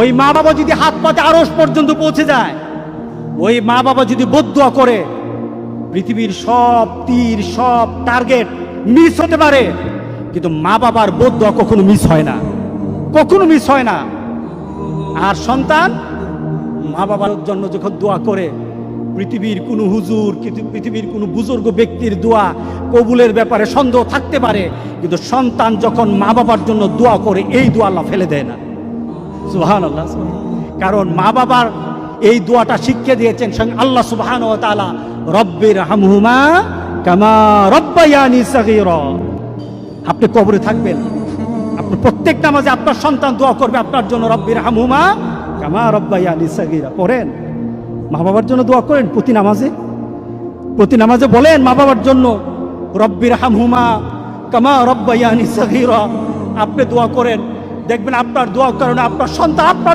ওই মা বাবা যদি হাত পাতে আরশ পর্যন্ত পৌঁছে যায়, ওই মা বাবা যদি বদদুয়া করে, পৃথিবীর সব তীর সব টার্গেট মিস হতে পারে, কিন্তু মা বাবার বদদুয়া কখনো মিস হয় না, কখনো মিস হয় না। আর সন্তান মা বাবার জন্য যখন দোয়া করে, পৃথিবীর কোনো হুজুর, পৃথিবীর কোনো বুজুর্গ ব্যক্তির দোয়া কবুলের ব্যাপারে সন্দেহ থাকতে পারে, কিন্তু সন্তান যখন মা বাবার জন্য দোয়া করে, এই দোয়া আল্লাহ ফেলে দেয় না। সুবহানাল্লাহ। কারণ মা বাবার এই দোয়াটা শিক্ষা দিয়েছেন স্বয়ং আল্লাহ সুবহানাহু ওয়া তাআলা, রব্বির হামহুমা কামা রব্বায়ানি সাগীরা। আপনি কবরে থাকবেন, আপনি প্রত্যেক নামাজে আপনার সন্তান দোয়া করবে আপনার জন্য, রব্বির হামহুমা কামা রব্বায়ানি সাগীরা। পড়েন, মা বাবার জন্য দোয়া করেন প্রতি নামাজে বলেন মা বাবার জন্য, রব্বির হামহুমা কামা রব্বায়ানি সাগীরা। আপনি দোয়া করেন, দেখবেন আপনার দোয়ার কারণে আপনার সন্তান আপনার